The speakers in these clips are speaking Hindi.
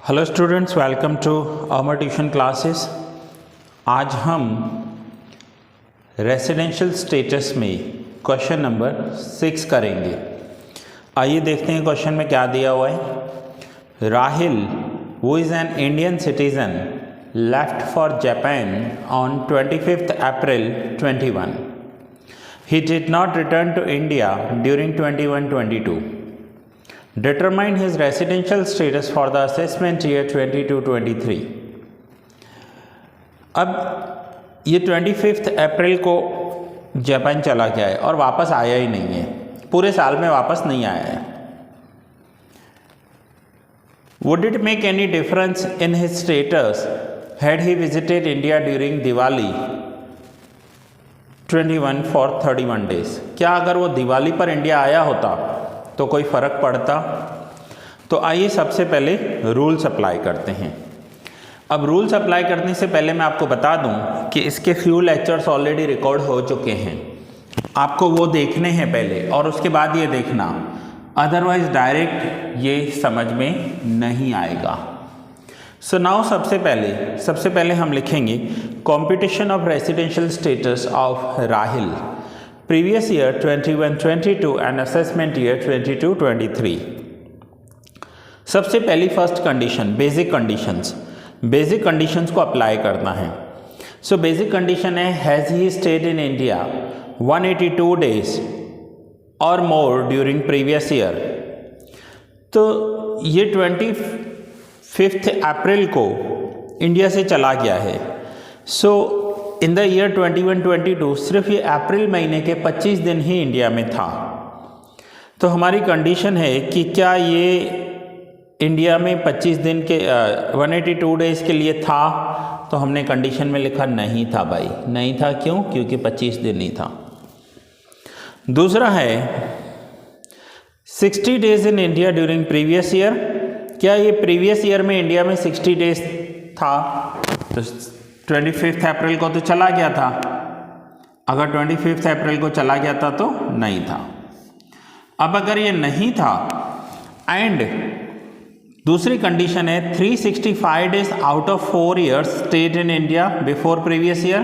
Hello students, welcome to our tuition classes. आज हम रेसिडेंशियल स्टेटस में क्वेश्चन नंबर 6 करेंगे। आइए देखते हैं क्वेश्चन में क्या दिया हुआ है। Rahil who is an Indian citizen left for Japan on 25 April 21। He did not return to India during 21-22। Determine his residential status for the assessment year 22-23। अब ये 25 अप्रैल को जापान चला गया है और वापस आया ही नहीं है, पूरे साल में वापस नहीं आया है। Would it make any difference in his status had he visited India during Diwali 21 for 31 days? क्या अगर वो दिवाली पर इंडिया आया होता तो कोई फ़र्क पड़ता? तो आइए सबसे पहले रूल्स अप्लाई करते हैं। अब रूल्स अप्लाई करने से पहले मैं आपको बता दूं कि इसके फ्यू लेक्चर्स ऑलरेडी रिकॉर्ड हो चुके हैं, आपको वो देखने हैं पहले और उसके बाद ये देखना, अदरवाइज डायरेक्ट ये समझ में नहीं आएगा। सो नाउ सबसे पहले हम लिखेंगे competition of residential status of Rahil previous year 21-22 and assessment year 22-23। सबसे पहली फर्स्ट कंडीशन बेसिक कंडीशंस को अप्लाई करना है। सो बेसिक कंडीशन है has he stayed in India 182 days और मोर ड्यूरिंग प्रीवियस ईयर। तो ये 25 अप्रैल को इंडिया से चला गया है। सो इन द ईयर 21-22 सिर्फ ये अप्रैल महीने के 25 दिन ही इंडिया में था। तो हमारी कंडीशन है कि क्या ये इंडिया में 25 दिन के 182 डेज़ के लिए था? तो हमने कंडीशन में लिखा नहीं था भाई, नहीं था। क्यों? क्योंकि 25 दिन ही था। दूसरा है 60 days in India during previous year. क्या ये प्रीवियस ईयर में इंडिया में 60 डेज था? तो 25 अप्रैल को तो चला गया था। अगर 25 अप्रैल को चला गया था तो नहीं था। अब अगर ये नहीं था एंड दूसरी कंडीशन है 365 days out of 4 years stayed in India before previous year.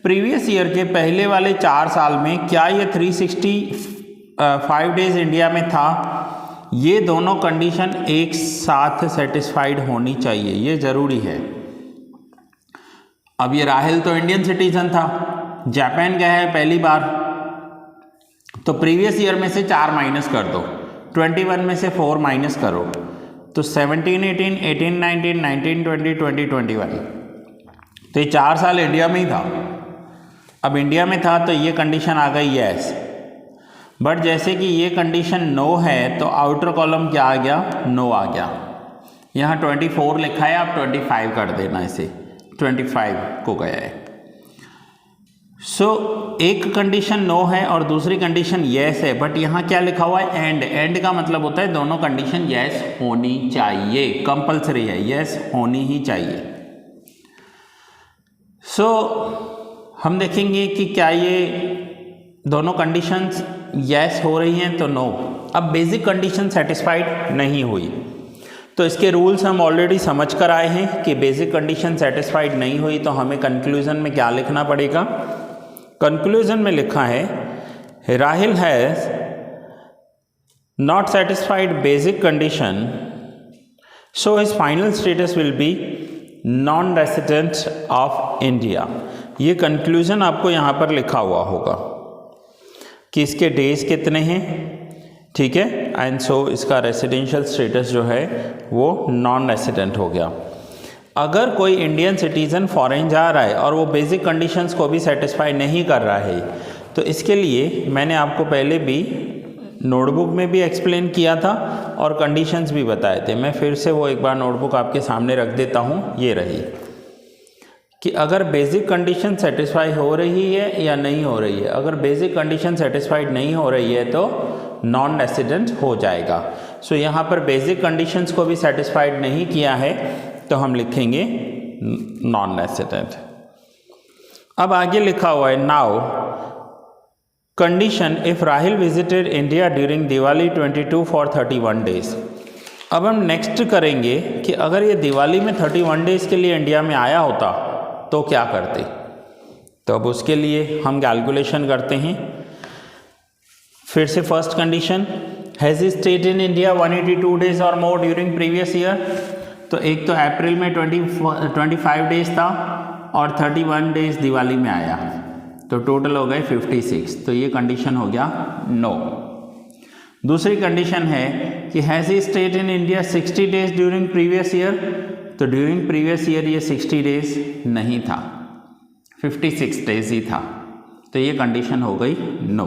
Previous year के पहले वाले 4 साल में क्या ये 365 डेज इंडिया में था? ये दोनों कंडीशन एक साथ सेटिस्फाइड होनी चाहिए, ये ज़रूरी है। अब ये राहिल तो इंडियन सिटीजन था, जापान गया है पहली बार, तो प्रीवियस ईयर में से 4 माइनस कर दो, 21 में से 4 माइनस करो तो 17, 18, 18, 19, 19, 20, 20, 21। तो ये 4 साल इंडिया में ही था। अब इंडिया में था तो ये कंडीशन आ गई यस, बट जैसे कि ये कंडीशन नो है तो आउटर कॉलम क्या आ गया? नो आ गया। यहाँ 24 लिखा है, आप 25 कर देना, इसे 25 को गया है। सो एक कंडीशन नो है और दूसरी कंडीशन यस है, बट यहाँ क्या लिखा हुआ है? एंड का मतलब होता है दोनों कंडीशन यस होनी चाहिए, कंपलसरी है, यस होनी ही चाहिए। सो हम देखेंगे कि क्या ये दोनों कंडीशंस यस हो रही हैं तो नो। अब बेसिक कंडीशन सेटिस्फाइड नहीं हुई तो इसके रूल्स हम ऑलरेडी समझ कर आए हैं कि बेसिक कंडीशन सेटिस्फाइड नहीं हुई तो हमें कंक्लूजन में क्या लिखना पड़ेगा? कंक्लूजन में लिखा है Rahil has not satisfied basic condition so his final status will be non resident of India. ये कंक्लूजन आपको यहाँ पर लिखा हुआ होगा कि इसके डेज कितने हैं, ठीक है, एंड सो इसका रेसिडेंशियल स्टेटस जो है वो नॉन रेसिडेंट हो गया। अगर कोई इंडियन सिटीज़न फॉरेन जा रहा है और वो बेसिक कंडीशंस को भी सेटिस्फाई नहीं कर रहा है तो इसके लिए मैंने आपको पहले भी नोटबुक में भी एक्सप्लेन किया था और कंडीशंस भी बताए थे। मैं फिर से वो एक बार नोटबुक आपके सामने रख देता हूँ, ये रही, कि अगर बेसिक कंडीशन सेटिस्फाई हो रही है या नहीं हो रही है। अगर बेसिक कंडीशन सेटिस्फाइड नहीं हो रही है तो नॉन रेसिडेंट हो जाएगा। सो यहाँ पर बेसिक कंडीशंस को भी सेटिस्फाइड नहीं किया है तो हम लिखेंगे नॉन रेसिडेंट। अब आगे लिखा हुआ है now condition if Rahil visited India during Diwali 22 for 31 days. अब हम नेक्स्ट करेंगे कि अगर ये दिवाली में 31 डेज़ के लिए इंडिया में आया होता तो क्या करते। तो अब उसके लिए हम कैलकुलेशन करते हैं। फिर से first condition, has he stayed in India 182 days और मोर ड्यूरिंग प्रीवियस ईयर। तो एक तो अप्रैल में 25 डेज था और 31 डेज दिवाली में आया, तो टोटल हो गए 56। तो ये कंडीशन हो गया नो। दूसरी कंडीशन है कि has he stayed in India 60 days during previous year. तो ड्यूरिंग प्रीवियस ईयर ये 60 डेज नहीं था, 56 डेज ही था, तो ये कंडीशन हो गई नो।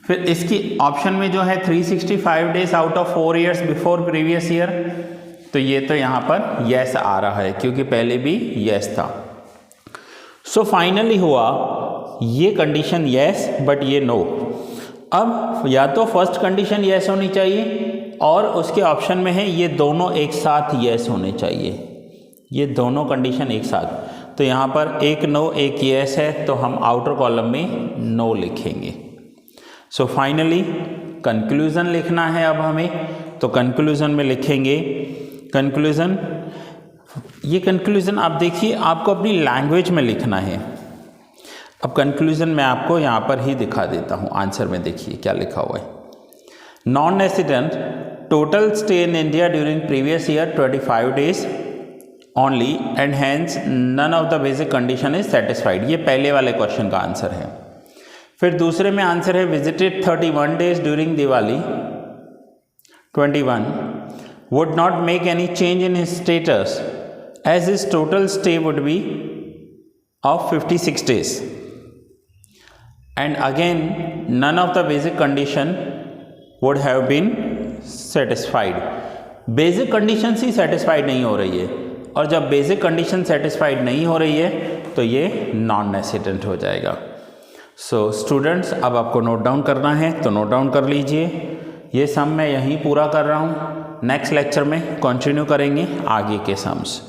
फिर इसकी ऑप्शन में जो है 365 days out of 4 years before previous year, तो ये तो यहाँ पर येस आ रहा है क्योंकि पहले भी येस था। सो फाइनली हुआ ये कंडीशन येस बट ये नो। अब या तो फर्स्ट कंडीशन येस होनी चाहिए और उसके ऑप्शन में है ये दोनों एक साथ येस होने चाहिए, ये दोनों कंडीशन एक साथ। तो यहाँ पर एक नो एक येस है, तो हम आउटर कॉलम में नो लिखेंगे। सो फाइनली कंक्लूज़न लिखना है अब हमें, तो कंक्लूज़न में लिखेंगे कंक्लूज़न। ये कंक्लूज़न आप देखिए आपको अपनी लैंग्वेज में लिखना है। अब कंक्लूज़न मैं आपको यहाँ पर ही दिखा देता हूँ, आंसर में देखिए क्या लिखा हुआ है। Non resident total stay in India during previous year 25 days only and hence none of the basic condition is satisfied. ये पहले वाले क्वेश्चन का आंसर है। फिर दूसरे में आंसर है visited 31 days during Diwali 21 would not make any change in his status as his total stay would be of 56 days. And again none of the basic condition would have been satisfied. Basic condition he satisfied नहीं हो रही है, और जब बेसिक कंडीशन सेटिस्फाइड नहीं हो रही है तो ये नॉन रेसिडेंट हो जाएगा। सो स्टूडेंट्स अब आपको नोट डाउन करना है तो नोट डाउन कर लीजिए। ये सम मैं यहीं पूरा कर रहा हूँ, नेक्स्ट लेक्चर में कंटिन्यू करेंगे आगे के सम्स।